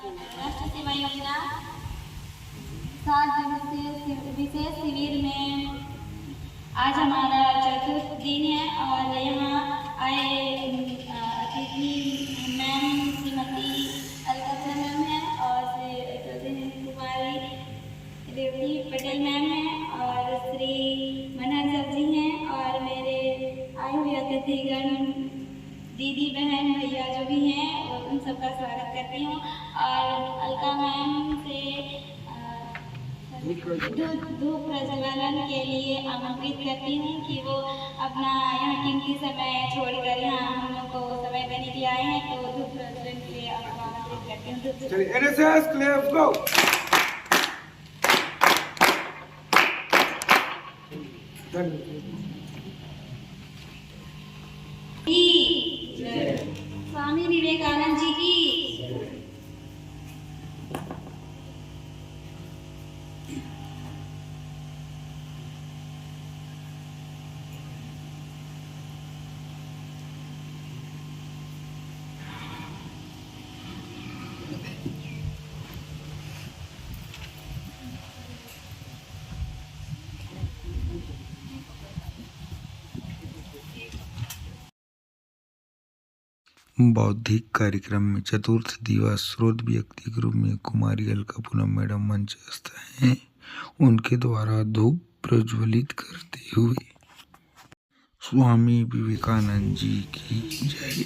राष्ट्रीय सेवा योजना 7 दिवसीय विशेष शिविर में आज हमारा चतुर्थ दिन है और यहाँ आए अतिथि मैम श्रीमती अलका मैम है और कुमारी रेवती पटेल मैम है और श्री मनहर सर जी हैं और मेरे आए हुए अतिथिगण दीदी बहन भैया जो भी हैं उन सबका स्वागत करती हूँ और अलका मैम से धूप प्रज्वलन के लिए आमंत्रित करती हूँ कि वो अपना यहाँ कीमती समय छोड़कर यहाँ हम लोग को समय देने के लिए आए हैं तो धूप प्रज्वलन के लिए आमंत्रित करती हूँ। चलिए NSS क्लेव्स गो। स्वामी विवेकानंद जी की बौद्धिक कार्यक्रम में चतुर्थ दिवस स्रोत व्यक्ति ग्रुप में कुमारी अलका पूनम मैडम मंचस्थ हैं। उनके द्वारा धूप प्रज्वलित करते हुए स्वामी विवेकानंद जी की जय।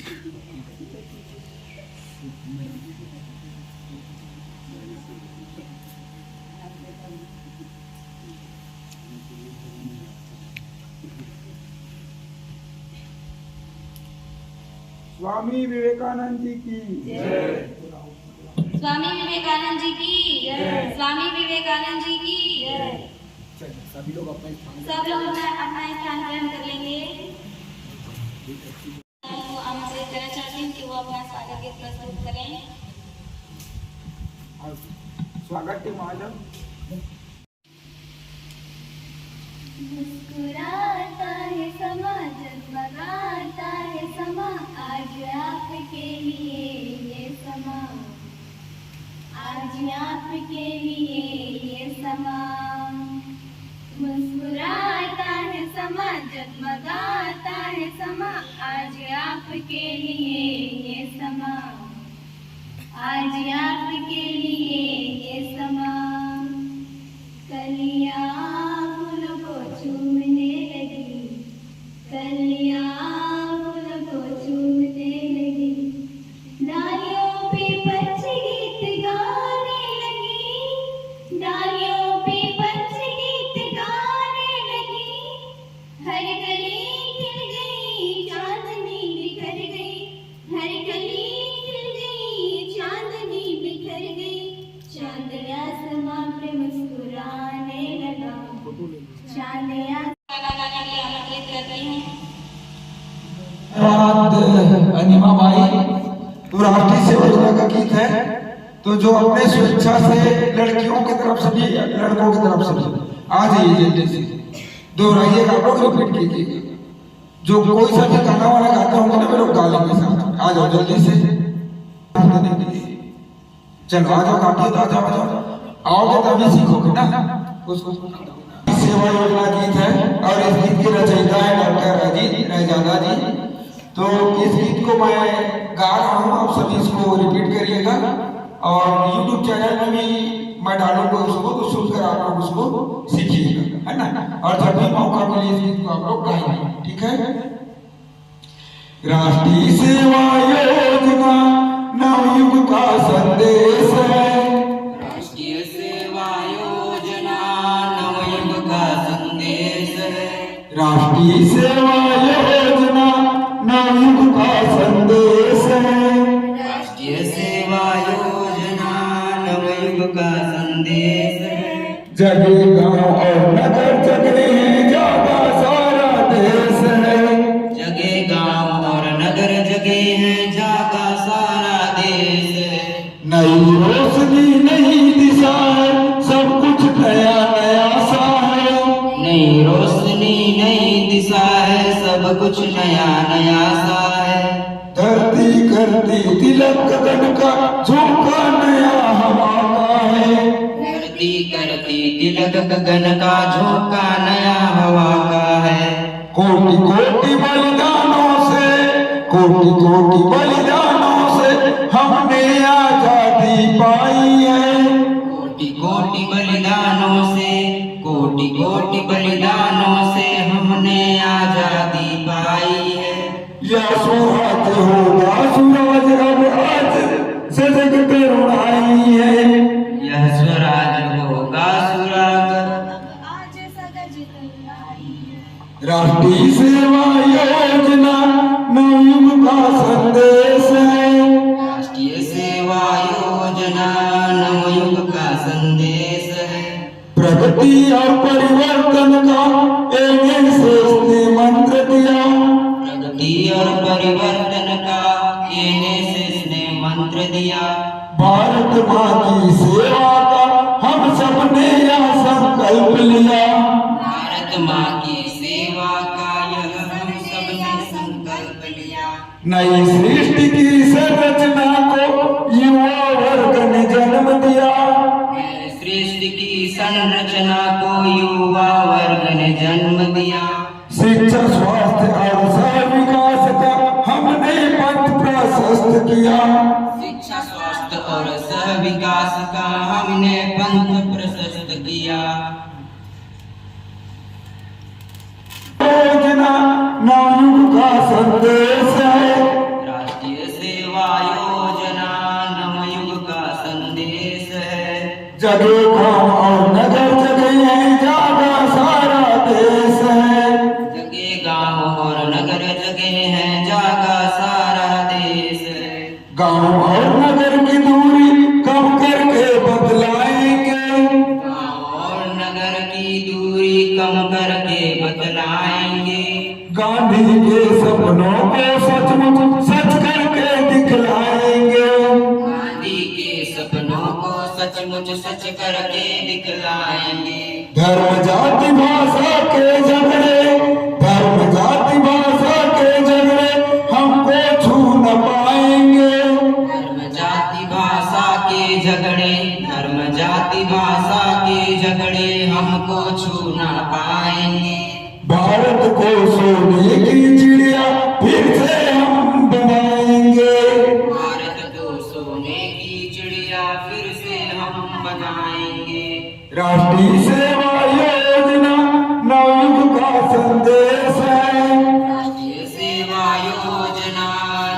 स्वामी विवेकानंद जी की जय। स्वामी विवेकानंद जी की जय। स्वामी विवेकानंद जी की जय। सभी लोग अपना सब लोग अपना स्थान ग्रहण कर लेंगे। उनको आमंत्रित करना चाहती हूँ कि वो अपना स्वागत गीत प्रस्तुत करें। स्वागत के माध्यम मुस्कुराता है समा जगमगाता है समा आज आपके लिए ये समा आज आपके लिए ये समा मुस्कुराता है समा जगमगाता है समा आज आपके लिए ये समा आज आपके लिए ये समा कलियां फूलों को चूमने लगी कलियां फूलों को चूमने लगी डालियों पे पंछी गीत गाने लगी डालियों पे पंछी गीत गाने लगी हर गली खिल गई चांदनी बिखर गई हर गली खिल गई चांदनी बिखर गई चांद आसमां पे मुस्कुराने लगा चांद आसमां के लिए आमंत्रित करती हूँ। अनिमा बाई तो राष्ट्रीय सेवा योजना का गीत है तो जो अपने स्वेच्छा से लड़कियों की तरफ से भी लड़कों की तरफ से भी आ जाइए जल्दी से दोहराइएगा आप लोग रिपीट कीजिए जो कोई सा भी गाना वाला गाता होंगे ना वे लोग गा लेंगे साथ आ जाओ जल्दी से देने के लिए चलो आ जाओ काटिए आ जाओ आओगे तभी सीखोगे ना उसको सेवा योजना गीत है और इस गीत की रचयिता है डॉक्टर अजीत रैजादा जी। तो इस गीत को मैं गा रहा हूँ आप सभी इसको रिपीट करिएगा और YouTube चैनल में भी मैं डालूंगा उसको तो सुनकर आप लोग उसको सीखिएगा है ना और जब भी मौका मिले इस गीत को आप लोग गाएंगे ठीक है। राष्ट्रीय सेवा योजना नवयुग का संदेश है राष्ट्रीय सेवा योजना नवयुग का संदेश है राष्ट्रीय सेवा योजना नवयुग का संदेश है राष्ट्रीय सेवा योजना नवयुग का संदेश है जगह गांव और नगर जगने जागा सारा देश है जगह गांव और नगर जगे हैं जागा सारा देश है नई रोशनी नई दिशा है सब कुछ नया नया सा है नई रोशनी नई दिशा है सब कुछ नया नया सा है धरती करती तिलक गगन का झोंका नया तिलक गगन का झोंका नया हवा का है। कोटि कोटि बलिदानों से, कोटि कोटि बलिदानों से हमने आजादी पाई है। कोटि कोटि बलिदानों से, कोटि कोटि बलिदानों से हमने आजादी पाई है। यह स्वराज होगा सूरज अब आज सजग करुणाई है। यह स्वराज होगा सूरज आज सजग करुणाई है। राष्ट्रीय सेवा योजना नवयुग का संदेश है। राष्ट्रीय सेवा योजना नवयुग का संदेश है। प्रगति और परिवर्तन का एनएसएस ने मंत्र दिया। प्रगति और परिवर्तन का एनएसएस ने मंत्र दिया। भारत माँ की सेवा का हम सबने यह संकल्प लिया। भारत माँ की सेवा का यह हम सबने संकल्प लिया। नई सृष्टि की संरचना को युवा वर्ग ने जन्म दिया। नई सृष्टि की संरचना को युवा वर्ग ने जन्म दिया। शिक्षा, स्वास्थ्य और सह विकास का हमने पथ प्रशस्त किया। शिक्षा, स्वास्थ्य और सह विकास का हमने पंथ प्रशस्त किया। योजना नवयुग का संदेश है। राष्ट्रीय सेवा योजना नवयुग का संदेश है। जगह गांव और नगर जगह है जागा सारा देश है। जगह गांव और नगर जगह है जागा सारा देश है। गांव और नगर की दूरी कम करके बदलाएंगे। गांव और नगर की दूरी कम करके बदलाएंगे। गांधी के सपनों को सचमुच सच करके दिखलाएंगे। गांधी के सपनों को सचमुच सच करके दिखलाएंगे। धर्म जाति भाषा के झगड़े, धर्म जाति भाषा के झगड़े हमको छू न पाएंगे। धर्म जाति भाषा के झगड़े, धर्म जाति भाषा के झगड़े हमको छू ना पाएंगे। भारत को सोने की चिड़िया फिर से हम बनाएंगे। भारत को सोने की चिड़िया फिर से हम बनाएंगे। राष्ट्रीय सेवा योजना नवयुग का संदेश है। राष्ट्रीय सेवा योजना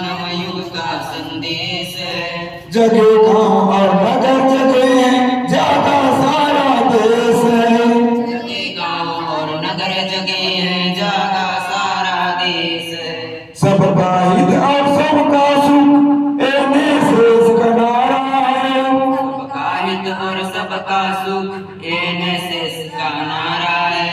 नवयुग का संदेश है। जगह गांव और नगर जगह है जागा सारा देश है। जगह गांव और नगर जगह है जागा सारा देश है। सबका हित और सबका सुख एनएसएस का नारा है। सबका हित और सबका सुख एनएसएस का नारा है।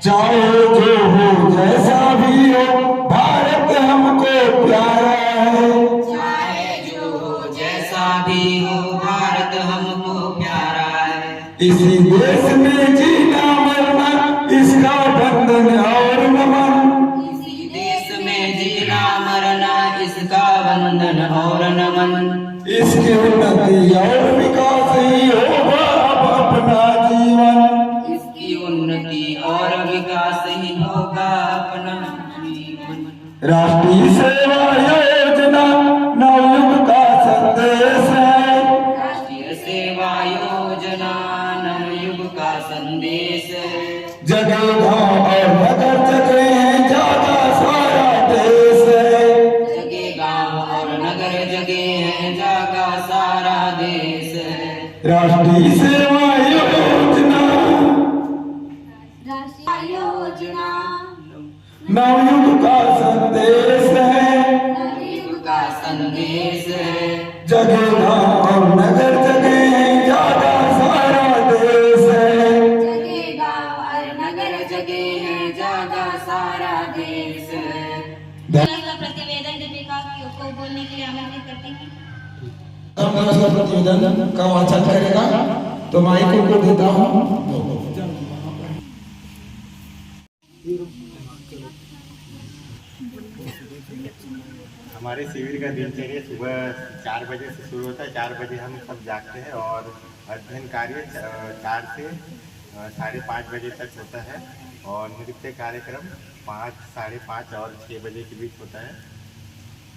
चाहे जो हो जैसा भी हो भारत हमको प्यारा है। चाहे जो हो जैसा भी हो भारत हमको प्यारा है। इसी देश में जीना मरना इसका बंधन और नमन। इसी देश में जीना मरना इसका बंधन और नमन। इसकी उन्नति और विकास ही होगा अब अपना जीवन। इसकी उन्नति और विकास ही होगा अपना जीवन। राष्ट्रीय सेवा योजना नवयुग का संदेश है। राष्ट्रीय सेवा योजना नवयुग का संदेश है। जगह गांव और नगर जगह है जागा सारा देश है। जगह गांव और नगर जगह है जागा सारा देश है। राष्ट्रीय सेवा योजना राष्ट्रीय योजना नवयुग का संदेश है। नवयुग का संदेश है। जगह गांव और नगर जगह है जागा सारा देश है। जगह गांव और नगर जगह है जागा सारा देश है। इसका प्रतिवेदन दीपिका को बोलने के लिए आमंत्रित करते हैं। हम इसका प्रतिवेदन का वाचन करेगा तो माइक को देता हूँ। हमारे शिविर का दिनचर्या सुबह 4 बजे से शुरू होता है। 4 बजे हम सब जागते हैं और अध्ययन कार्य 4 से 5:30 बजे तक होता है और नृत्य कार्यक्रम 5, 5:30 और 6 बजे के बीच होता है।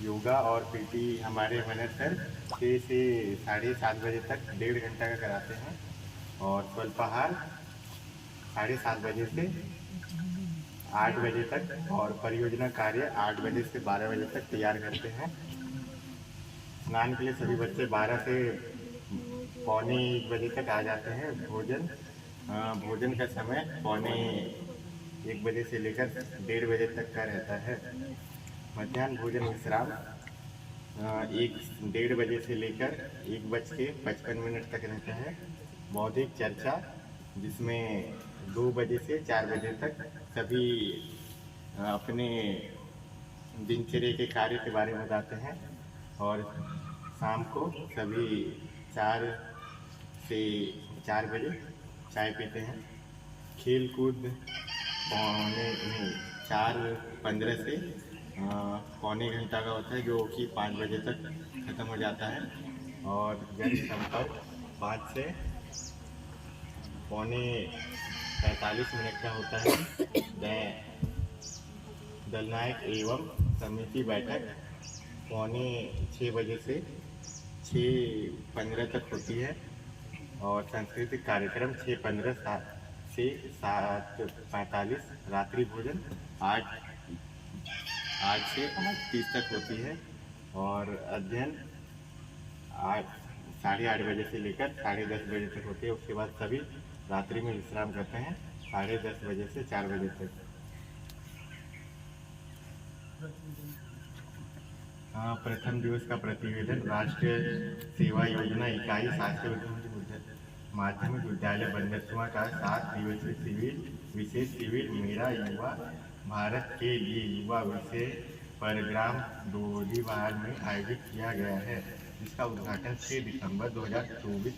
योगा और पीटी हमारे मैनेज सर 6 से 7:30 बजे तक 1.5 घंटा का कराते हैं और स्वल्पाहार 7:30 बजे से 8 बजे तक और परियोजना कार्य 8 बजे से 12 बजे तक तैयार करते हैं। स्नान के लिए सभी बच्चे 12 से पौने 1 बजे तक आ जाते हैं। भोजन का समय पौने 1 बजे से लेकर 1:30 बजे तक का रहता है। मध्याह्न भोजन विश्राम 1:30 बजे से लेकर 1:55 तक रहता है। बौद्धिक चर्चा जिसमें 2 बजे से 4 बजे तक सभी अपने दिनचर्या के कार्य के बारे में बताते हैं और शाम को सभी 4 से 4 बजे चाय पीते हैं। खेल कूद 4:15 से पौने घंटा का होता है जो कि 5 बजे तक ख़त्म हो जाता है और जन संपर्क 5 से पौने 45 मिनट का होता है। दलनायक एवं समिति बैठक पौने 6 बजे से 6:15 तक होती है और सांस्कृतिक कार्यक्रम 6:15 से 7:45। रात्रि भोजन 8 से 8:30 तक होती है और अध्ययन 8:30 बजे से लेकर 10:30 बजे तक होती है। उसके बाद सभी रात्रि में विश्राम करते हैं 10:30 बजे से 4 बजे तक। प्रथम दिवस का प्रतिवेदन राष्ट्रीय सेवा योजना इकाई शासकीय माध्यमिक विद्यालय बंदरसुआ का 7 दिवसीय शिविर विशेष शिविर मेरा युवा भारत के लिए युवा विषय पर ग्राम डोलीवाल में आयोजित किया गया है, जिसका उद्घाटन 6 दिसंबर 2024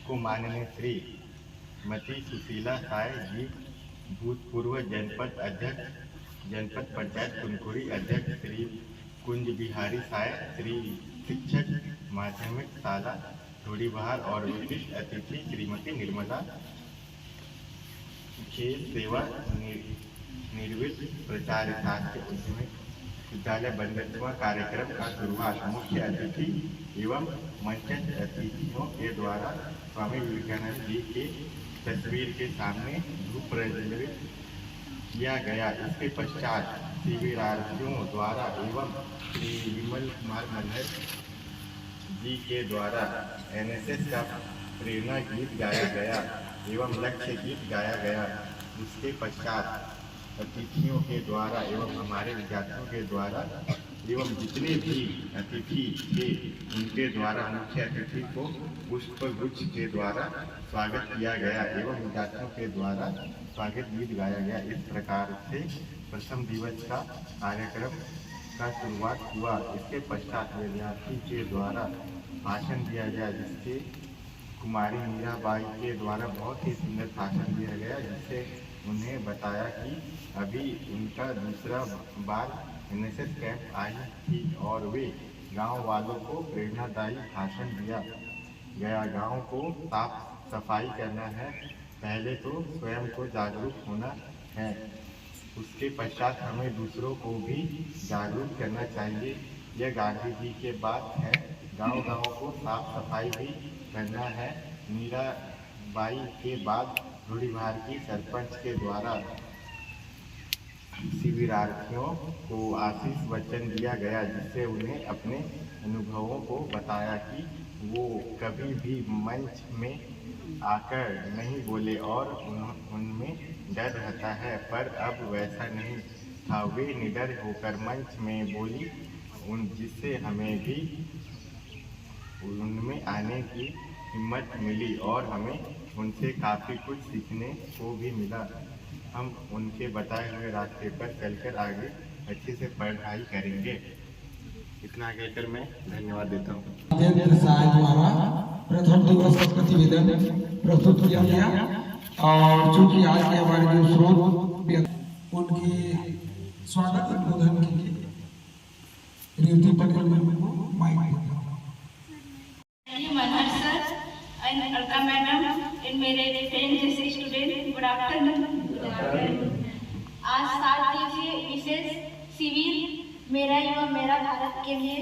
को माननीय श्रीमती सुशीला साय जी भूतपूर्व जनपद अध्यक्ष जनपद पंचायत कुनकुरी अध्यक्ष श्री कुंज बिहारी साय श्री शिक्षक माध्यमिक शाला डोलीवाल और विशिष्ट अतिथि श्रीमती निर्मला खेल सेवा निर्वित प्रचारिका के उद्यमी विद्यालय बंदरसुआ कार्यक्रम का शुरुआत मुख्य अतिथि एवं मंचस्थ अतिथियों के द्वारा स्वामी विवेकानंद जी के तस्वीर के सामने धूप प्रज्वलित किया गया। इसके पश्चात शिविरार्थियों द्वारा एवं श्री विमल कुमार मल्हर जी के द्वारा एनएसएस का प्रेरणा गीत गाया गया एवं लक्ष्य गीत गाया गया। उसके पश्चात अतिथियों के द्वारा एवं हमारे विद्यार्थियों के द्वारा एवं जितने भी अतिथि थे उनके द्वारा मुख्य अतिथि को पुष्प गुच्छ के द्वारा स्वागत किया गया एवं विद्यार्थियों के द्वारा स्वागत गीत गाया गया। इस प्रकार से प्रथम दिवस का कार्यक्रम का शुरुआत हुआ। इसके पश्चात विद्यार्थी के द्वारा भाषण दिया गया, जिसके कुमारी मीराबाई के द्वारा बहुत ही सुंदर भाषण दिया गया, जिससे उन्हें बताया कि अभी उनका दूसरा बार एनएसएस कैंप आई थी और वे गांव वालों को प्रेरणादायी भाषण दिया गया। गांव को साफ सफाई करना है, पहले तो स्वयं को जागरूक होना है, उसके पश्चात हमें दूसरों को भी जागरूक करना चाहिए। यह गांधी जी के बात है। गांव को साफ सफाई भी करना है। मीराबाई के बाद रूढ़िवार की सरपंच के द्वारा शिविरार्थियों को आशीष वचन दिया गया, जिससे उन्हें अपने अनुभवों को बताया कि वो कभी भी मंच में आकर नहीं बोले और उनमें डर रहता है, पर अब वैसा नहीं था। वे निडर होकर मंच में बोली, जिससे हमें भी उनमें आने की हिम्मत मिली और हमें उनसे काफ़ी कुछ सीखने को भी मिला। हम उनके बताए हुए रास्ते पर चलकर आगे अच्छे से पढ़ाई करेंगे। इतना कहकर मैं धन्यवाद देता हूँ। राजेंद्र साय द्वारा प्रथम दिवस का प्रतिवेदन प्रस्तुत किया गया और चूंकि आज के हमारे जो स्रोत उनके स्वागत उद्बोधन के लिए रेवती पटेल को माइक मल्हर सर, अलका मैडम इन मेरे फ्रेंड जैसे स्टूडेंट, गुड आफ्टरनून। आज 7 दिवसीय विशेष शिविर मेरा युवा मेरा भारत के लिए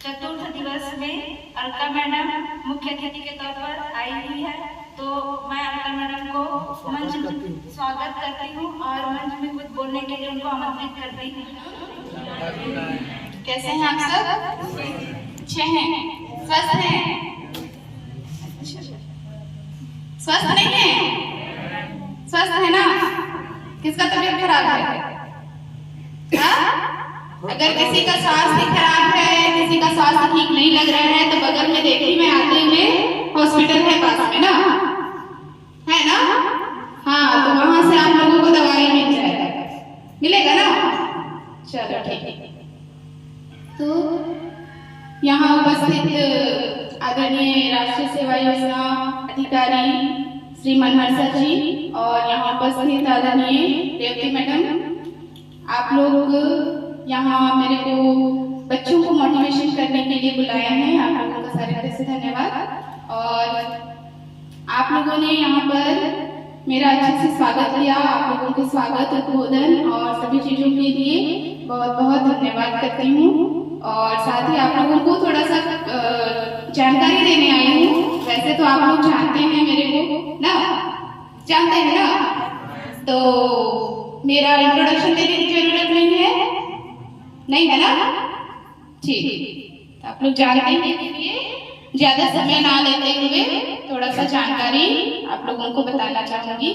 चतुर्थ दिवस में अलका मैडम मुख्य अतिथि के तौर पर आई हुई है, तो मैं अलका मैडम को मंच में स्वागत करती हूँ और मंच में कुछ बोलने के लिए उनको आमंत्रित करती हूँ। कैसे हैं आप सब? अच्छे हैं? स्वस्थ हैं? स्वस्थ नहीं है? स्वस्थ है ना? किसका तबीयत खराब है? हाँ? अगर किसी का स्वास्थ्य खराब है, किसी का स्वास्थ्य ठीक नहीं लग रहा है, तो बगल में देखिए मैं आते हुए हॉस्पिटल है पास में ना, है ना? हाँ, तो वहां से आप लोगों को दवाई मिल जाएगा, मिलेगा ना? चलो ठीक है। तो यहाँ उपस्थित आदरणीय राष्ट्रीय सेवा योजना अधिकारी श्री मनहर सर जी और यहाँ उपस्थित आदरणीय रेवती मैडम, आप लोग यहाँ मेरे को बच्चों को मोटिवेशन करने के लिए बुलाया है, आप लोगों का सारे दिल से धन्यवाद। और आप लोगों ने यहाँ पर मेरा अच्छे से स्वागत किया, आप लोगों के स्वागत, उद्बोधन और सभी चीजों के लिए बहुत बहुत धन्यवाद करती हूँ। और साथ ही आप लोगों को थोड़ा सा जानकारी देने आई हूँ। वैसे तो आप लोग जानते हैं मेरे को ना, जानते हैं ना, तो मेरा इंट्रोडक्शन देने की जरूरत नहीं है, नहीं है ना? ठीक, आप लोग जानते हैं, इसलिए ज्यादा समय ना लेते हुए थोड़ा सा जानकारी आप लोगों को बताना चाहूंगी।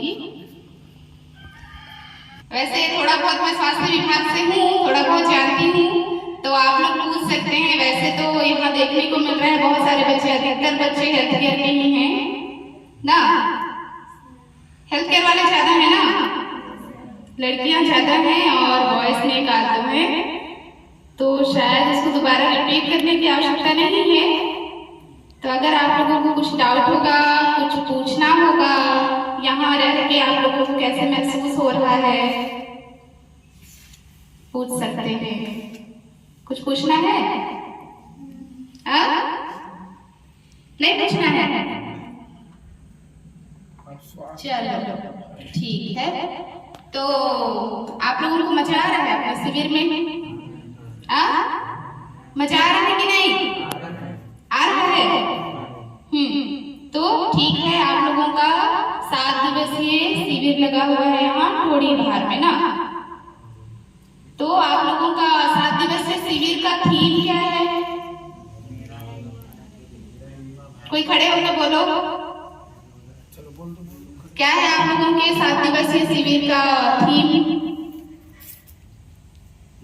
वैसे थोड़ा बहुत मैं स्वास्थ्य विभाग से हूँ, थोड़ा बहुत जानती हूँ, तो आप लोग पूछ सकते हैं। वैसे तो यहाँ देखने को मिल रहा है बहुत सारे बच्चे, अधिकतर बच्चे हेल्थ केयर के ही हैं ना, हेल्थ केयर वाले ज्यादा है ना, लड़कियां ज्यादा हैं और बॉयज में एक आध दो है, तो शायद इसको दोबारा रिपीट करने की आवश्यकता नहीं है। तो अगर आप लोगों को कुछ डाउट होगा, कुछ पूछना होगा, यहाँ रह के आप लोगों को कैसे महसूस हो रहा है, पूछ सकते हैं। कुछ पूछना है? नहीं पूछना है? चलो ठीक है। तो आप लोगों को मजा आ रहा है अपने शिविर में? मजा आ रहा है कि नहीं? आ रहा है? तो ठीक है, आप लोगों का 7 दिवसीय शिविर लगा हुआ है यहाँ थोड़ी बाहर में ना, तो आप लोगों का 7 दिवसीय शिविर का थीम क्या है? कोई खड़े होकर बोलो, क्या है आप लोगों के 7 दिवसीय शिविर का थीम?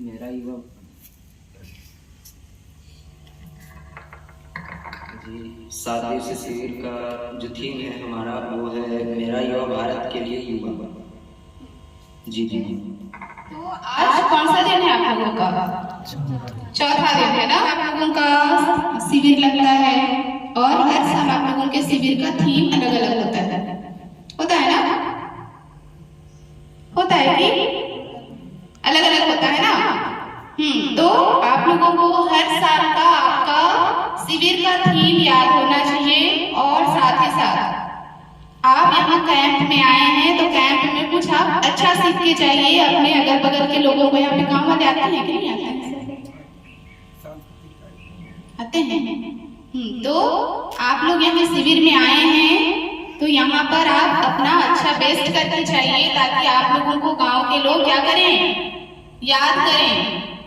मेरा युवा जी 7 दिवसीय शिविर का जो थीम है हमारा, वो है मेरा युवा भारत के लिए युवा। जी जी। तो आज कौन सा दिन है आप लोगों का? चौथा दिन है ना आप लोगों का शिविर लगता है, और हर साल आप लोगों के शिविर का थीम अलग अलग होता है ना? होता है कि अलग अलग होता है ना? तो आप लोगों को हर साल का आपका शिविर का थीम याद होना चाहिए, और साथ ही साथ आप यहाँ कैंप में आए हैं तो कैंप में कुछ आप अच्छा सीख के जाइए। अपने अगल बगल के लोगों को, यहाँ पे काम वाले आते हैं कि नहीं आते हैं? आते हैं। तो आप लोग यहाँ शिविर में आए हैं तो यहाँ पर आप अपना अच्छा बेस्ट करके जाइए, ताकि आप लोगों को गांव के लोग क्या करें, याद करें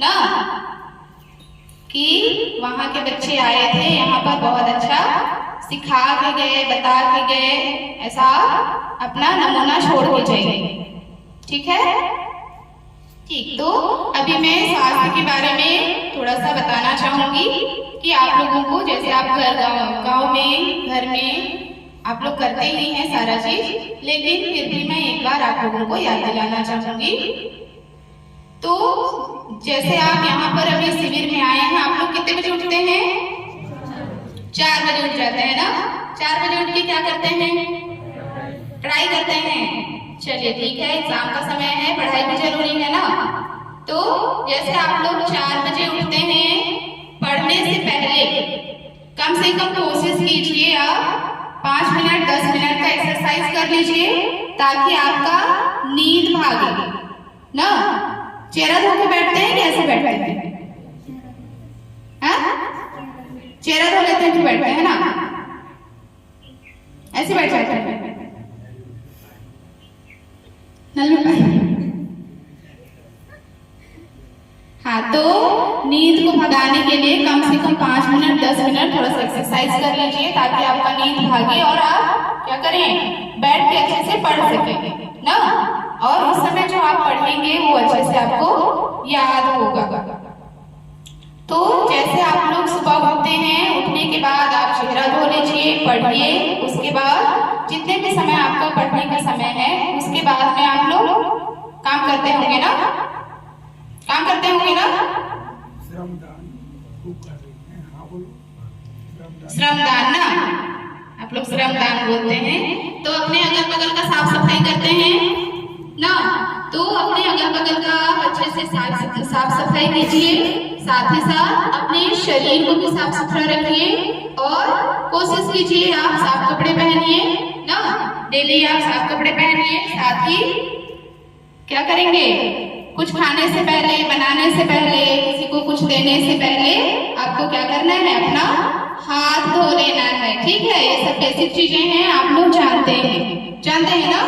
ना, कि वहाँ के बच्चे आए थे, यहाँ पर बहुत अच्छा सिखा के गए, बता के गए, ऐसा अपना नमूना छोड़ के जाइए। ठीक है? ठीक, तो अभी मैं स्वास्थ्य के बारे में थोड़ा सा बताना चाहूंगी कि आप लोगों को, जैसे आप गांव में, घर में आप लोग करते ही हैं सारा चीज, लेकिन फिर भी मैं एक बार आप लोगों को याद दिलाना चाहूंगी। तो जैसे आप यहाँ पर अभी शिविर में आए हैं, आप लोग कितने बजे उठते हैं? 4 बजे उठ जाते हैं ना? 4 बजे उठ के क्या करते हैं? पढ़ाई करते हैं। चलिए ठीक है, एग्जाम का समय है, पढ़ाई भी जरूरी है ना। तो जैसे आप लोग 4 बजे उठते हैं, पढ़ने से पहले कम से कम कोशिश कीजिए आप 5 मिनट 10 मिनट का एक्सरसाइज कर लीजिए ताकि आपका नींद भागे ना। चेहरा धो के बैठते हैं कि ऐसे बैठते हैं? चेहरा धो लेते हैं कि बैठते हैं ना? ऐसे बैठ जाते हैं। हाँ, तो नींद को भगाने के लिए कम से कम 5 मिनट 10 मिनट थोड़ा सा एक्सरसाइज कर लीजिए ताकि आपका नींद भागे और आप क्या करें, बैठ के अच्छे से पढ़ सकें ना। और उस समय जो आप पढ़ेंगे वो अच्छे से आपको याद होगा। तो जैसे आप लोग सुबह उठते हैं, उठने के बाद आप चेहरा धो लीजिए, पढ़िए। उसके बाद जितने भी समय आपका पढ़ने का समय है उसके बाद में आप लोग काम करते होंगे ना, काम करते होंगे ना। श्रमदान ना, आप लोग श्रमदान बोलते हैं। तो अपने अगल बगल का साफ सफाई करते हैं ना। तो अपने अगल बगल का अच्छे से साफ सफाई कीजिए। साथ ही साथ अपने शरीर को भी साफ सुथरा रखिए और कोशिश कीजिए आप साफ कपड़े पहनिए ना। डेली आप साफ कपड़े पहनिए। साथ ही क्या करेंगे, कुछ खाने से पहले, बनाने से पहले, किसी को कुछ देने से पहले आपको क्या करना है, अपना हाथ धो लेना है। ठीक है, ये सब बेसिक चीजें हैं, आप लोग जानते हैं ना।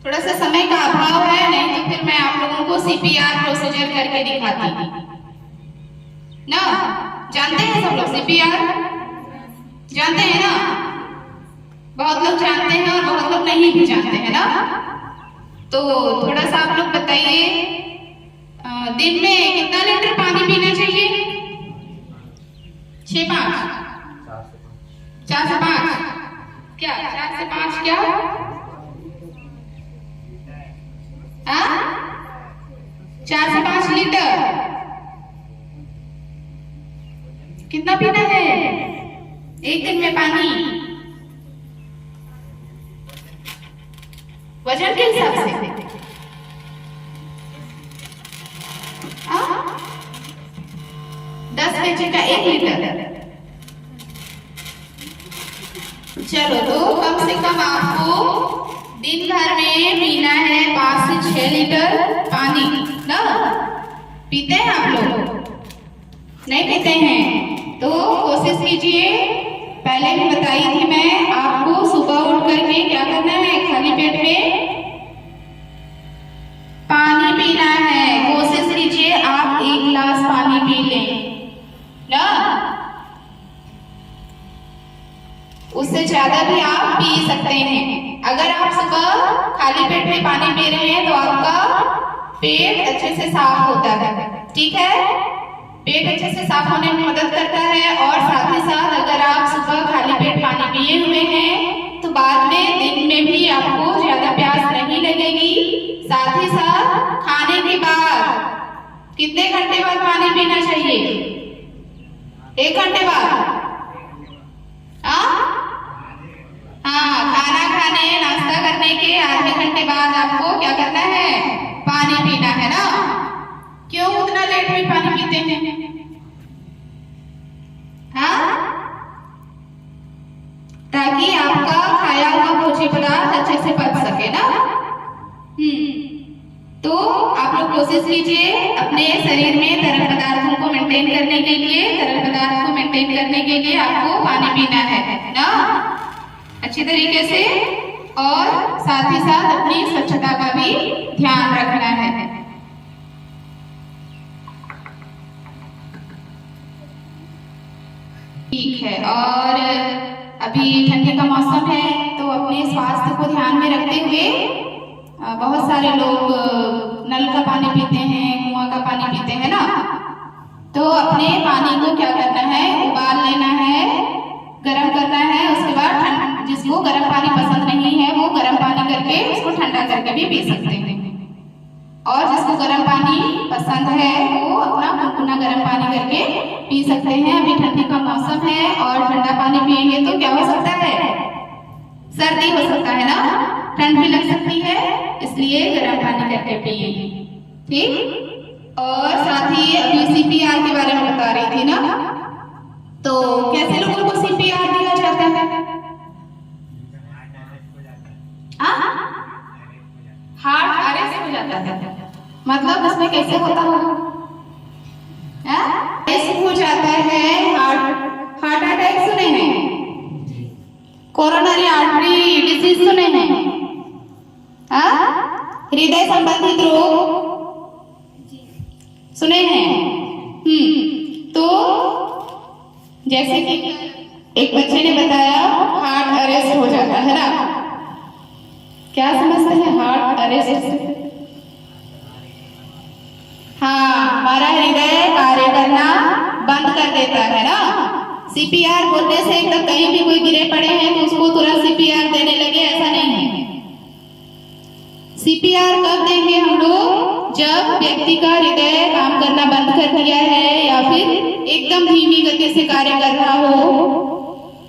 थोड़ा सा समय का अभाव है, नहीं तो फिर मैं आप लोगों को CPR प्रोसीजर करके दिखाती ना। जानते हैं सब लोग CPR? जानते हैं ना? बहुत लोग जानते हैं और बहुत लोग नहीं भी जानते हैं ना। तो थोड़ा सा आप लोग बताइए, दिन में कितना लीटर पानी पीना चाहिए? 6-5? 4 से 5 क्या? 4 से 5 क्या? 4 से 5 लीटर कितना पीना है एक दिन में पानी? वजन के हिसाब से 10 kg का 1 लीटर। चलो, तो कम से कम आपको दिन भर में पीना है 5 से 6 लीटर पानी ना। पीते हैं आप लोग? नहीं पीते हैं तो कोशिश कीजिए। पहले भी बताई थी मैं आपको, सुबह उठ करके क्या करना है, खाली पेट में पानी पीना है। कोशिश कीजिए आप 1 गिलास पानी पी लें ना। उससे ज्यादा भी आप पी सकते हैं। अगर आप सुबह खाली पेट में पानी पी रहे हैं तो आपका पेट अच्छे से साफ होता है। ठीक है, पेट अच्छे से साफ होने में मदद करता है। और साथ ही साथ अगर आप सुबह खाली पेट पानी पिए हुए हैं तो बाद में दिन में भी आपको ज्यादा प्यास नहीं लगेगी। साथ ही साथ खाने के बाद कितने घंटे बाद पानी पीना चाहिए? 1 घंटे बाद? हाँ, खाना खाने, नाश्ता करने के आधे घंटे बाद आपको क्या करना है, पानी पीना है ना। क्यों उतना लेट में पानी पीते हैं? हाँ, ताकि आपका खाया हुआ भोज्य पदार्थ अच्छे से पच सके ना। तो आप लोग कोशिश कीजिए अपने शरीर में तरल पदार्थों को मेंटेन करने के लिए, तरल पदार्थ को मेंटेन करने के लिए आपको पानी पीना है ना अच्छी तरीके से। और साथ ही साथ अपनी स्वच्छता का भी ध्यान रखना है। ठीक है, और अभी ठंडी का मौसम है तो अपने स्वास्थ्य को ध्यान में रखते हुए बहुत सारे लोग नल का पानी पीते हैं, कुआं का पानी पीते हैं ना। तो अपने पानी को क्या करना है, उबाल लेना है, गर्म करना है। उसके बाद जिसको गर्म पानी पसंद नहीं है वो गर्म पानी करके उसको ठंडा करके भी पी सकते हैं। और जिसको गर्म पानी पसंद है वो अपना गुनगुना गर्म पानी करके पी सकते हैं। अभी ठंडी का मौसम है और ठंडा पानी पिएंगे तो क्या हो सकता है, सर्दी हो सकता है ना, ठंड भी लग सकती है, इसलिए गर्म पानी करके पिए। ठीक, और साथ ही अभी CPR के बारे में बता रही थी ना। तो कैसे लोगों को CPR दिया जाता जाता है। मतलब उसमें कैसे होता होगा? ऐसे हो जाता है। हार्ट अटैक सुने हैं? कोरोनरी आर्टरी डिजीज सुने हैं? हृदय संबंधित रोग सुने हैं? तो जैसे कि एक बच्चे ने बताया हार्ट अरेस्ट हो जाता है ना। क्या समझते हैं हार्ट अरेस्ट? हाँ, हमारा हृदय कार्य करना बंद कर देता है ना। सीपीआर बोलने से एकदम कहीं भी कोई गिरे पड़े हैं तो उसको तुरंत सीपीआर देने लगे, ऐसा नहीं है। सीपीआर कब देंगे हम लोग? जब व्यक्ति का हृदय काम करना बंद कर दिया है या फिर एकदम धीमी गति से कार्य कर रहा हो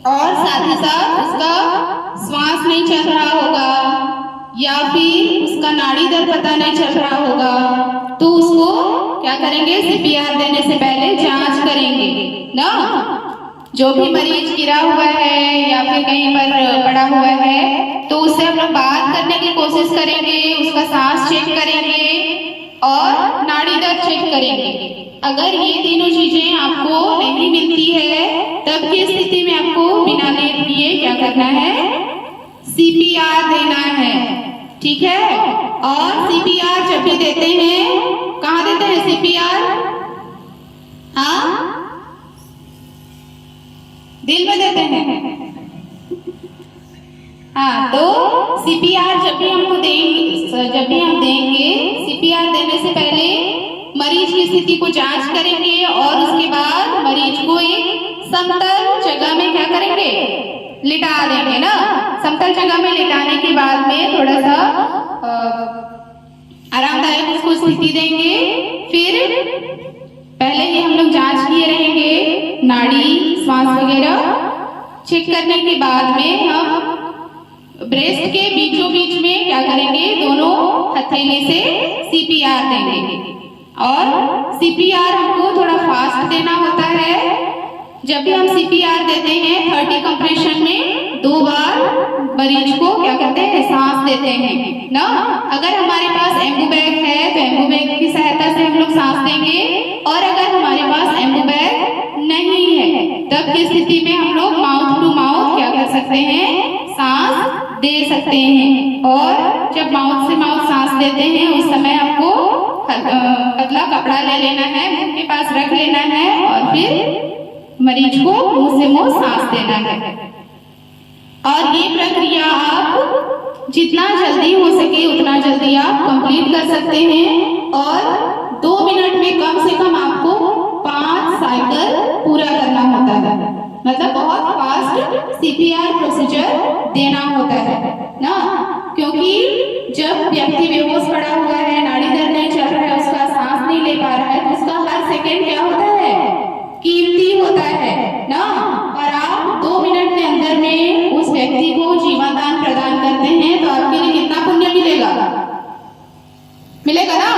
और साथ ही साथ उसका श्वास नहीं चल रहा होगा या फिर उसका नाड़ी दर पता नहीं चल रहा होगा, तो उसको क्या करेंगे? सीपीआर देने से पहले जांच करेंगे ना। जो भी मरीज गिरा हुआ है या फिर कहीं पर पड़ा हुआ है तो उससे हम लोग बात करने की कोशिश करेंगे, उसका सांस चेक करेंगे और नाड़ी दर चेक करेंगे। अगर ये तीनों चीजें आपको नहीं मिलती है तब की स्थिति में आपको बिना लेट किए क्या करना है? सीपीआर देना है, ठीक है। और सीपीआर जब भी देते हैं, कहाँ देते हैं सीपीआर? हाँ, दिल में देते हैं। हाँ, तो सीपीआर जब भी हम देंगे सीपीआर देने से पहले मरीज की स्थिति को जांच करेंगे और उसके बाद मरीज को एक समतल जगह में क्या करेंगे? लिटा देंगे ना। समतल जगह में लिटाने के बाद में थोड़ा सा आरामदायक उसको स्थिति देंगे। फिर पहले ही हम लोग जांच किए रहेंगे, नाड़ी श्वास वगैरह चेक करने के बाद में हम ब्रेस्ट के बीचों बीच में क्या करेंगे? दोनों हथेली से सीपीआर देंगे। और सीपीआर हमको थोड़ा फास्ट देना होता है। जब भी हम सीपीआर देते हैं 30 कंप्रेशन में 2 बार मरीज को क्या करते हैं? सांस देते हैं ना। अगर हमारे पास एम्बू बैग है तो एम्बू बैग की सहायता से हम लोग सांस देंगे, और अगर हमारे पास एम्बू बैग नहीं है तब की स्थिति में हम लोग माउथ टू माउथ क्या कर सकते हैं? सांस दे सकते हैं। और जब माउथ से माउथ सांस देते हैं उस समय आपको पतला कपड़ा ले लेना है, मुंह के पास रख लेना है और फिर मरीज को मुंह से मुंह सांस देना है। और ये प्रक्रिया आप जितना जल्दी हो सके उतना जल्दी आप कंप्लीट कर सकते हैं। और 2 मिनट में कम से कम आपको 5 साइकिल पूरा करना होता है। मतलब बहुत फास्ट सीपीआर प्रोसीजर देना होता है ना। क्योंकि जब व्यक्ति बेहोश पड़ा हुआ है, नाड़ी दर नहीं चल रहा है, उसका सांस नहीं ले पा रहा है, तो उसका हर सेकेंड क्या होता है? कीमती होता है ना। और आप 2 मिनट के अंदर में उस व्यक्ति को जीवन दान प्रदान करते हैं तो आपके लिए कितना पुण्य मिलेगा? मिलेगा ना।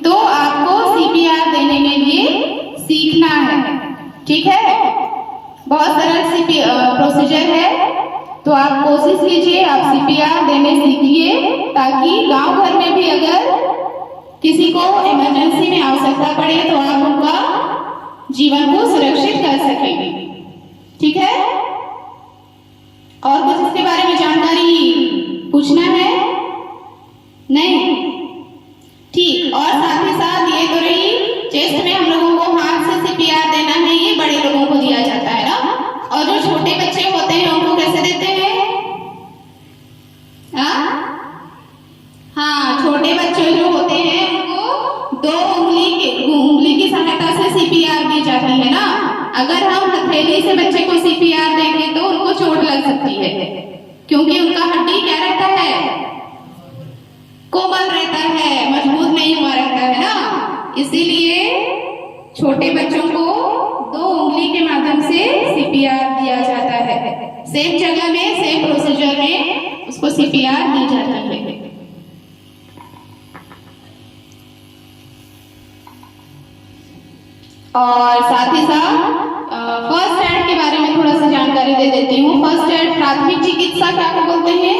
तो आपको सीपीआर देने के लिए सीखना है, ठीक है। बहुत सरल प्रोसीजर है, तो आप कोशिश कीजिए आप सीपीआर देने सीखिए, ताकि गांव घर में भी अगर किसी को इमरजेंसी में आवश्यकता पड़े तो आप उनका जीवन को सुरक्षित कर सकेंगे, ठीक है। और कुछ इसके बारे में जानकारी पूछना है? नहीं, ठीक। और साथ ही साथ ये तो रही चेस्ट में हम लोगों को हाथ से सीपीआर देना है, ये बड़े लोगों को दिया जाता है ना। और जो छोटे बच्चे होते हैं उनको कैसे देते हैं? हाँ, छोटे बच्चे जो होते हैं उनको 2 उंगली की सहायता से सीपीआर दी जाती है ना। अगर हम हथेली से बच्चे को सीपीआर देंगे तो उनको चोट लग सकती है, क्योंकि उनका हड्डी क्या रहता है? कोमल रहता है, मजबूत नहीं हुआ रहता है ना। इसीलिए छोटे बच्चों को 2 उंगली के माध्यम से सीपीआर दिया जाता है। सेम जगह में, सेम प्रोसीजर में उसको सीपीआर दी जाती है। और साथ ही साथ फर्स्ट एड के बारे में थोड़ा सा जानकारी दे देती हूँ। फर्स्ट एड प्राथमिक चिकित्सा क्या बोलते हैं?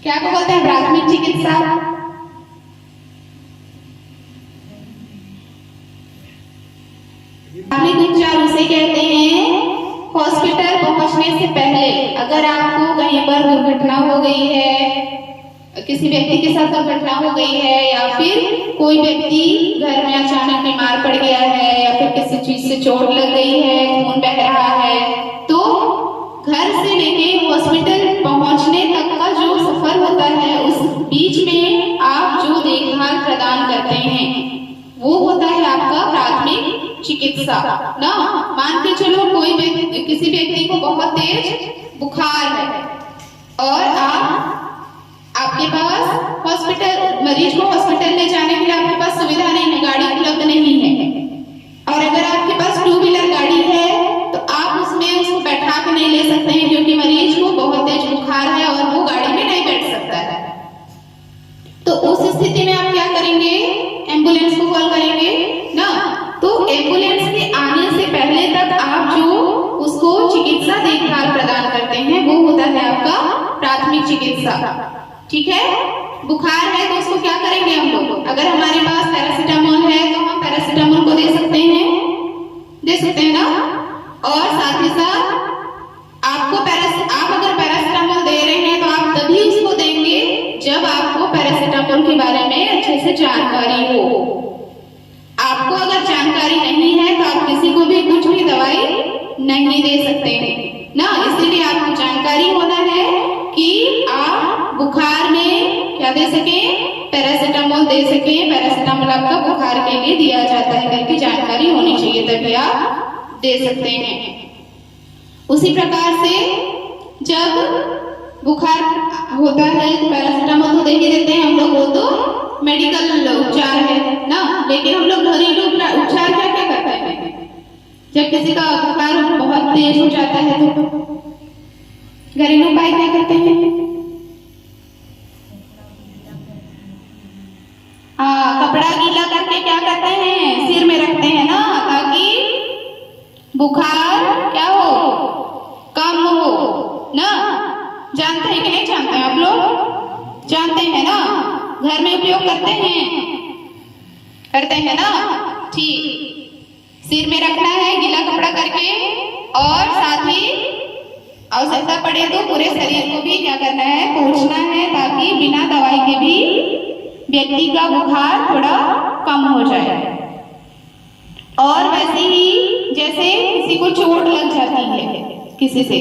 क्या को बोलते हैं? प्राथमिक चिकित्सा। प्राथमिक उपचार उसे कहते हैं हॉस्पिटल पहुंचने से पहले अगर आपको कहीं पर दुर्घटना हो गई है, किसी व्यक्ति के साथ दुर्घटना हो गई है, या फिर कोई व्यक्ति घर में अचानक बीमार पड़ गया है, या फिर किसी चीज से चोट लग गई है, खून बह रहा है, तो घर से लेके हॉस्पिटल पहुंचने तक का जो सफर होता है उस बीच में आप जो देखभाल प्रदान करते हैं वो होता है आपका प्राथमिक चिकित्सा ना। मान के चलो कोई व्यक्ति, किसी व्यक्ति को बहुत तेज बुखार है और आपके पास हॉस्पिटल, मरीज को हॉस्पिटल ले जाने के लिए आपके पास सुविधा नहीं है, गाड़ी उपलब्ध नहीं है, और अगर आपके पास 2 व्हीलर गाड़ी है तो आप उसमें उसको बैठा के नहीं ले सकते हैं क्योंकि मरीज को बहुत तेज बुखार है और वो गाड़ी में नहीं बैठ सकता है। तो उस स्थिति में आप क्या करेंगे? एम्बुलेंस को कॉल करेंगे ना। तो एम्बुलेंस के आने से पहले तक आप जो उसको चिकित्सा देखभाल प्रदान करते हैं वो होता है आपका प्राथमिक चिकित्सा। ठीक है, बुखार है तो उसको क्या करेंगे हम लोग? अगर हमारे पास पैरासीटामोल है तो हम पैरासीटामोल को दे सकते हैं ना। और साथ ही साथ आप अगर पैरासीटामोल दे रहे हैं तो आप तभी उसको देंगे जब आपको पैरासीटामोल के बारे में अच्छे से जानकारी हो। आपको अगर जानकारी नहीं है तो आप किसी को भी कुछ भी दवाई नहीं दे सकते हैं ना। इसीलिए आपको जानकारी होना है कि आप बुखार में क्या दे सकें? पैरासीटामोल दे सकें। पैरासीटामोल आपका बुखार के लिए दिया जाता है करके जानकारी होनी चाहिए, तभी आप दे सकते हैं। उसी प्रकार से जब बुखार होता है तो पैरासीटामोल तो दे ही देते हैं हम लोग, वो तो मेडिकल उपचार है ना। लेकिन हम लोग घरेलू उपचार क्या क्या करते हैं? जब किसी का बुखार बहुत तेज हो जाता है तो घरेलू उपाय क्या करते हैं? कपड़ा गीला करके क्या करते हैं? सिर में रखते हैं ना, ताकि बुखार क्या हो? कम हो ना। जानते हैं कि नहीं जानते हैं? आप लोग जानते हैं ना, घर में उपयोग करते हैं ना। ठीक, सिर में रखना है गीला कपड़ा करके, और साथ ही आवश्यकता पड़े तो पूरे शरीर को भी क्या करना है? पोंछना है, ताकि बिना दवाई के भी व्यक्ति का बुखार थोड़ा कम हो जाए। और वैसे ही जैसे किसी को चोट लग जाती है, किसी से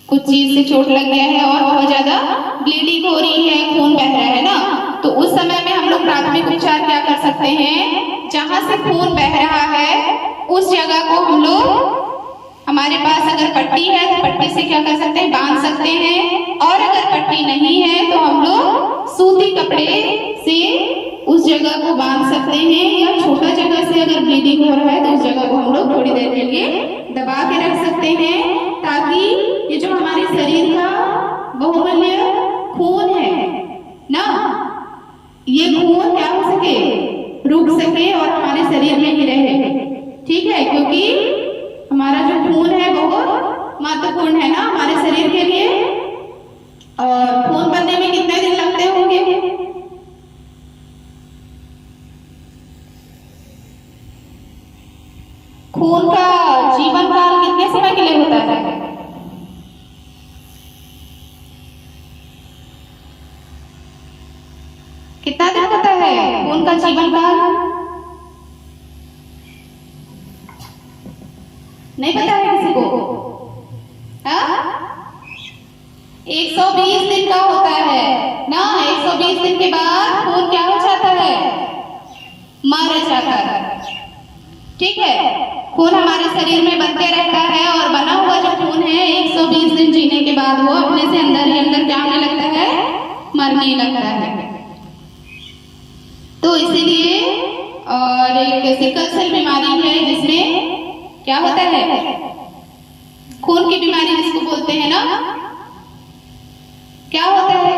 कुछ चीज से चोट लग गया है और बहुत ज्यादा ब्लीडिंग हो रही है, खून बह रहा है ना, तो उस समय में हम लोग प्राथमिक उपचार क्या कर सकते हैं? जहां से खून बह रहा है उस जगह को हम लोग, हमारे पास अगर पट्टी है तो पट्टी से क्या कर सकते हैं? बांध सकते हैं, और अगर पट्टी नहीं है तो हम लोग सूती कपड़े से उस जगह को बांध सकते हैं, या छोटा जगह से अगर ब्लीडिंग हो रहा है तो उस जगह को हम लोग थोड़ी देर के लिए दबा के रख सकते हैं, ताकि ये जो हमारे शरीर का बहुमूल्य खून है ना, ये खून क्या हो सके? रुक सके और हमारे शरीर में ही रहे। ठीक है, क्योंकि हमारा जो खून है बहुत महत्वपूर्ण है ना हमारे शरीर के लिए। और खून बनने में कितने दिन लगते होंगे? खून का जीवन काल कितने समय के लिए होता है? कितना दिन होता है खून का जीवन काल? नहीं पता है किसी को? 120 दिन का होता है ना। 120 दिन के बाद खून क्या हो जाता है? मर जाता है। ठीक है, खून हमारे शरीर में बनते रहता है, और बना हुआ जो खून है 120 दिन जीने के बाद वो अपने से अंदर ही अंदर क्या होने लगता है? मरने लगता है। तो इसीलिए, और एक सिकल सेल बीमारी है जिसमें क्या होता है? खून की बीमारी जिसको बोलते हैं ना, क्या होता है?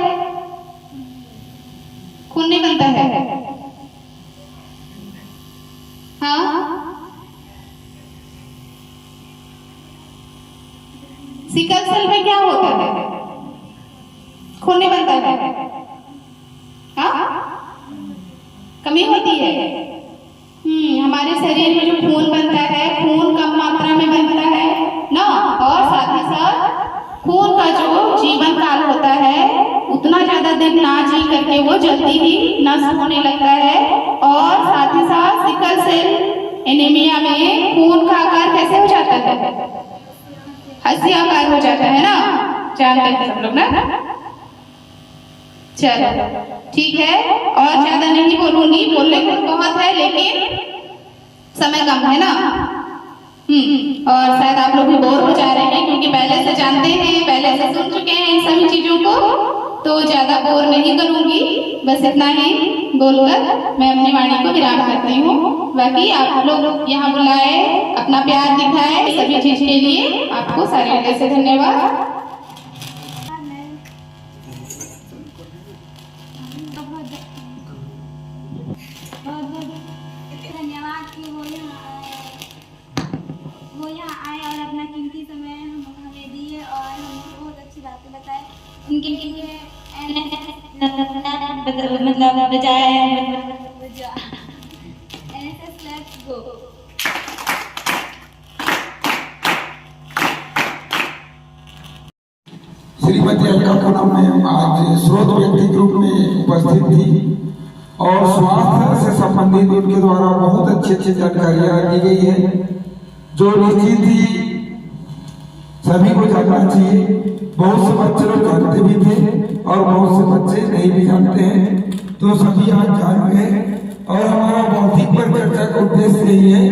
खून नहीं बनता है। हाँ, सिकल सेल में क्या होता है? खून नहीं बनता है? हाँ, कमी होती है। हमारे शरीर में जो खून बनता है, खून कम मात्रा में बनता है ना, और साथ ही साथ खून का जो जीवन काल होता है उतना ज्यादा दिन ना जी करके वो जल्दी ही नष्ट होने लगता है। और साथ ही साथ सिकल सेल एनीमिया में खून का आकार कैसे हो जाता है? हंसी आकार हो जाता है ना, जानते हैं सब लोग ना। चलो ठीक है, और ज्यादा नहीं बोलूंगी, बोलने को बहुत है लेकिन समय कम है ना। और शायद आप लोग भी बोर हो जा रहे हैं क्योंकि पहले से जानते हैं, पहले से सुन चुके हैं इन सभी चीजों को, तो ज्यादा बोर नहीं करूंगी। बस इतना ही बोलकर मैं अपनी वाणी को विराम करती हूँ। बाकी आप लोग यहाँ बुलाए, अपना प्यार दिखाए, सभी चीज के लिए आपको सारे हृदय से धन्यवाद। धन्यवाद कि वो यहाँ आए और अपना कीमती समय हमें दिए और हमको बहुत अच्छी बातें बताए। उनके लिए मतलब बजाय NSS Let's Go। Shrimati Alka Poonam ma'am आज स्रोत व्यक्ति ग्रुप में उपस्थित थी और स्वास्थ्य से संबंधित उनके द्वारा बहुत अच्छी जानकारियां दी गई है जो निश्चित ही सभी को जानना चाहिए। बहुत से बच्चे लोग जानते भी थे और बहुत से बच्चे नहीं भी जानते हैं, तो सभी आज जान गए। और हमारा बौद्धिक पर चर्चा का उद्देश्य यही है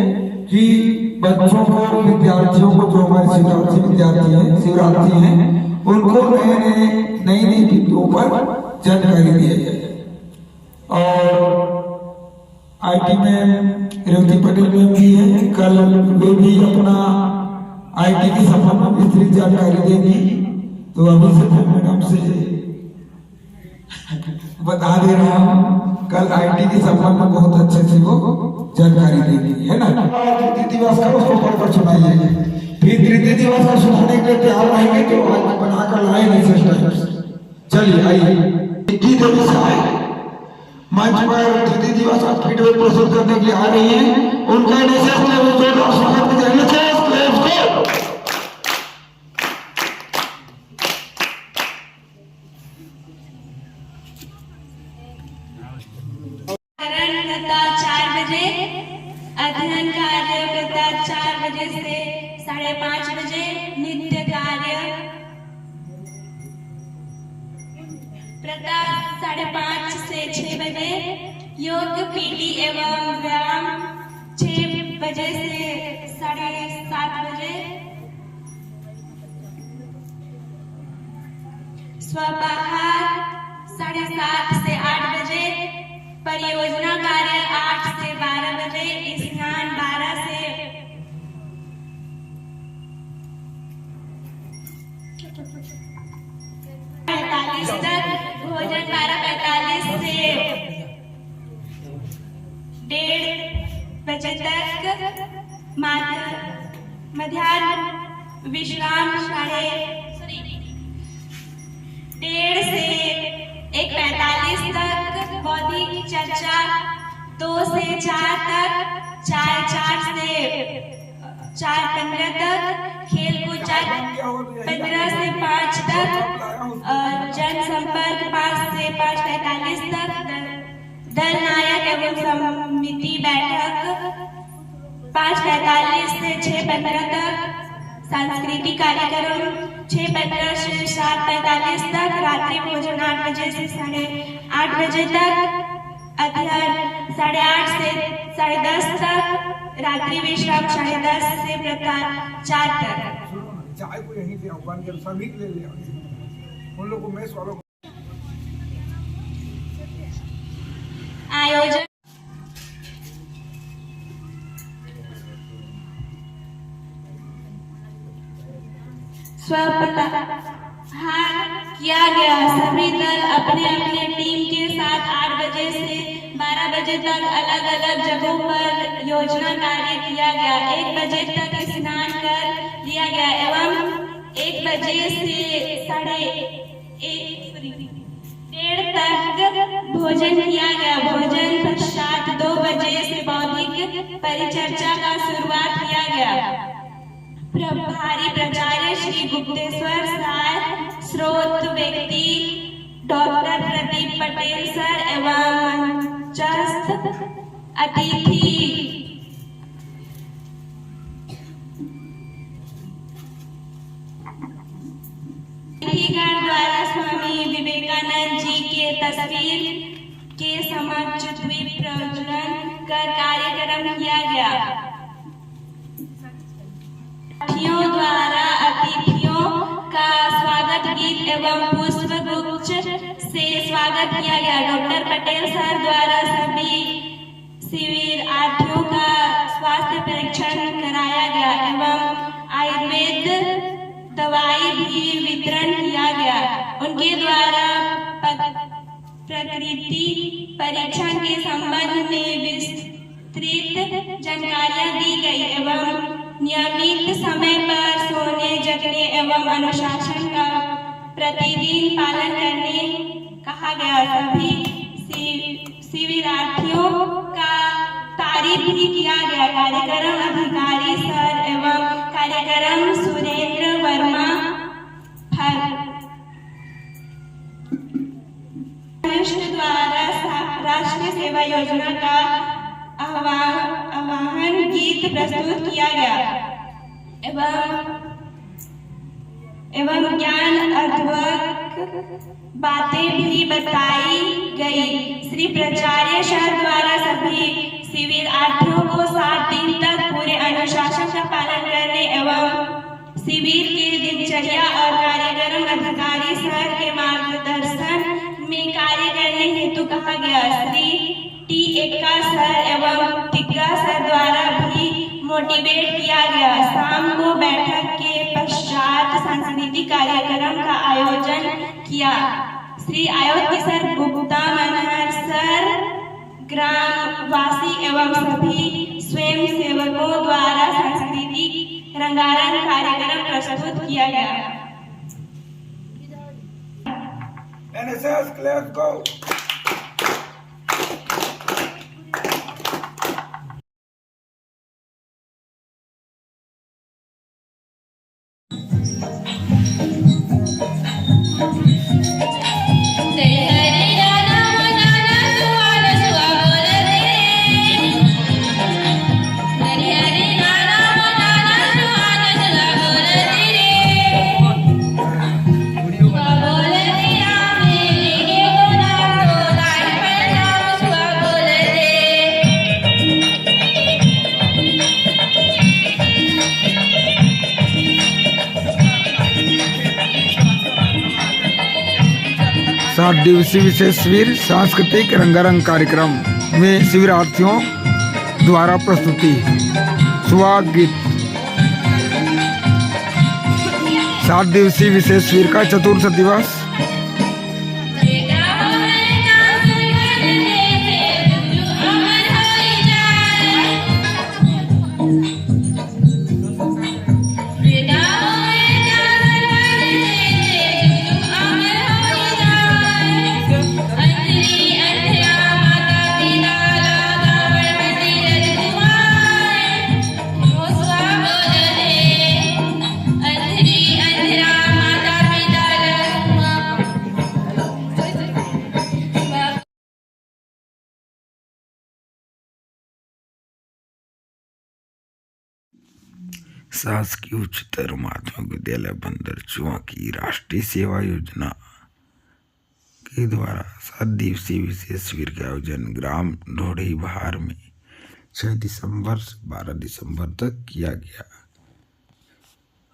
कि बच्चों को, विद्यार्थियों को, जो हमारे शिवरार्थी हैं उनको नई बिंदुओं पर जानकारी दी जाए। और IT में रेवती पटेल मैम भी है, कल वे भी अपना IT की संबंध में विस्तृत जानकारी देंगी, तो अभी से मैं मैडम से बता दे रहा हूँ, कल IT के संबंध में बहुत अच्छे से वो जानकारी देंगी, है ना। तृतीय दिवस का उसको पढ़कर सुनाइए, फिर तृतीय दिवस का सुनाने के लिए तैयार रहेंगे तो आज बनाकर लाए नहीं सकते। चलिए आइए, देवी से आए मंच पर तृतीय दिवस का फीडबैक प्रस्तुत करने के लिए आ रही हैं। उनका NSS लेवल जोरदार स्वागत कीजिए। अध्ययन कार्य प्रातः 4 बजे से 5:30 बजे, नित्य कार्य प्रातः 5:30 से 6 बजे, योग PT एवं व्यायाम 6 बजे से 7:30 बजे, स्वापाहार 7:30 से 8 बजे, परियोजना कार्य 8 से 12 बजे, स्नान 12 से 45 तक, भोजन 12:45 से 1:30 बजे तक, मध्याह्न विश्राम 1:30 से 1:45 तक, बौद्धिक चर्चा 2 से 4 तक, चाय 4 से 4:15 तक, खेलकूद 4:15 से 5 तक, जनसंपर्क 5 से 5:45 तक, दल नायक एवं समिति बैठक 5:45 से 6:15 तक, सांस्कृतिक कार्यक्रम 6:15 से 7:45 तक, रात्रि भोजन 8 बजे से 8:30 बजे तक, अध्ययन 8:30 से 10:30 तक, रात्रि विश्राम 10:30 से प्रातः 4 तक। चाय को यहीं से आह्वान कर सभी ले लिया उन लोगों में वालों आयोजन स्वपताहार किया गया। सभी दल अपने अपने टीम के साथ 8 बजे से 12 बजे तक अलग अलग जगहों पर योजना कार्य किया गया। 1 बजे तक स्नान कर लिया गया एवं 1 बजे से 1:30 1:30 तक भोजन किया गया। भोजन पश्चात 2 बजे से बौद्धिक परिचर्चा का शुरुआत किया गया। प्रभारी प्राचार्य श्री गुप्तेश्वर राय, स्रोत व्यक्ति डॉक्टर प्रदीप पटेल सर एवं मंचस्थ अतिथिगण द्वारा स्वामी विवेकानंद जी के तस्वीर के समक्ष द्वीप प्रज्वलन कर कार्यक्रम किया गया। अतिथियों का स्वागत गीत एवं पुष्प गुच्छ से स्वागत किया गया। डॉक्टर पटेल सर द्वारा सभी शिविरार्थियों का स्वास्थ्य परीक्षण कराया गया एवं आयुर्वेद दवाई भी वितरण किया गया। उनके द्वारा प्रकृति परीक्षण के संबंध में विस्तृत जानकारियां दी गई एवं नियमित समय पर सोने, जगने एवं अनुशासन का प्रतिदिन पालन करने कहा गया। सभी शिविरार्थियों का तारीफ भी किया गया। कार्यक्रम अधिकारी सर एवं कार्यक्रम सुरेंद्र वर्मा द्वारा राष्ट्रीय सेवा योजना का आह्वान गीत प्रस्तुत किया गया एवं ज्ञानवर्धक बातें भी बताई गई। श्री प्राचार्य सर द्वारा सभी शिविरार्थियों को 7 दिन तक पूरे अनुशासन का पालन करने एवं शिविर के दिनचर्या और कार्यक्रम अधिकारी सर के मार्गदर्शन में कार्य करने हेतु कहा गया। श्री टी एक्का सर एवं टिक्का सर द्वारा भी मोटिवेट किया गया। शाम को बैठक के पश्चात सांस्कृतिक कार्यक्रम का आयोजन किया। श्री अयोध्या सर, गुप्ता मनहर सर, ग्रामवासी एवं सभी स्वयं सेवकों द्वारा सांस्कृतिक रंगारंग कार्यक्रम प्रस्तुत किया गया। NSS, let's go. सात दिवसीय विशेष शिविर सांस्कृतिक रंगारंग कार्यक्रम में शिविरार्थियों द्वारा प्रस्तुति स्वागत गीत। 7 दिवसीय विशेष शिविर का चतुर्थ दिवस शासकीय उच्चतर माध्यमिक विद्यालय बंदरचुआ की राष्ट्रीय सेवा योजना के द्वारा 7 दिवसीय विशेष शिविर का आयोजन ग्राम ढोढ़ी बहार में 6 दिसंबर से 12 दिसंबर तक किया गया।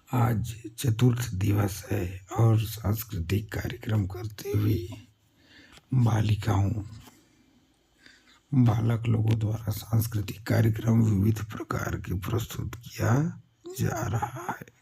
आज चतुर्थ दिवस है और सांस्कृतिक कार्यक्रम करते हुए बालक लोगों द्वारा सांस्कृतिक कार्यक्रम विविध प्रकार के प्रस्तुत किया जा रहा है।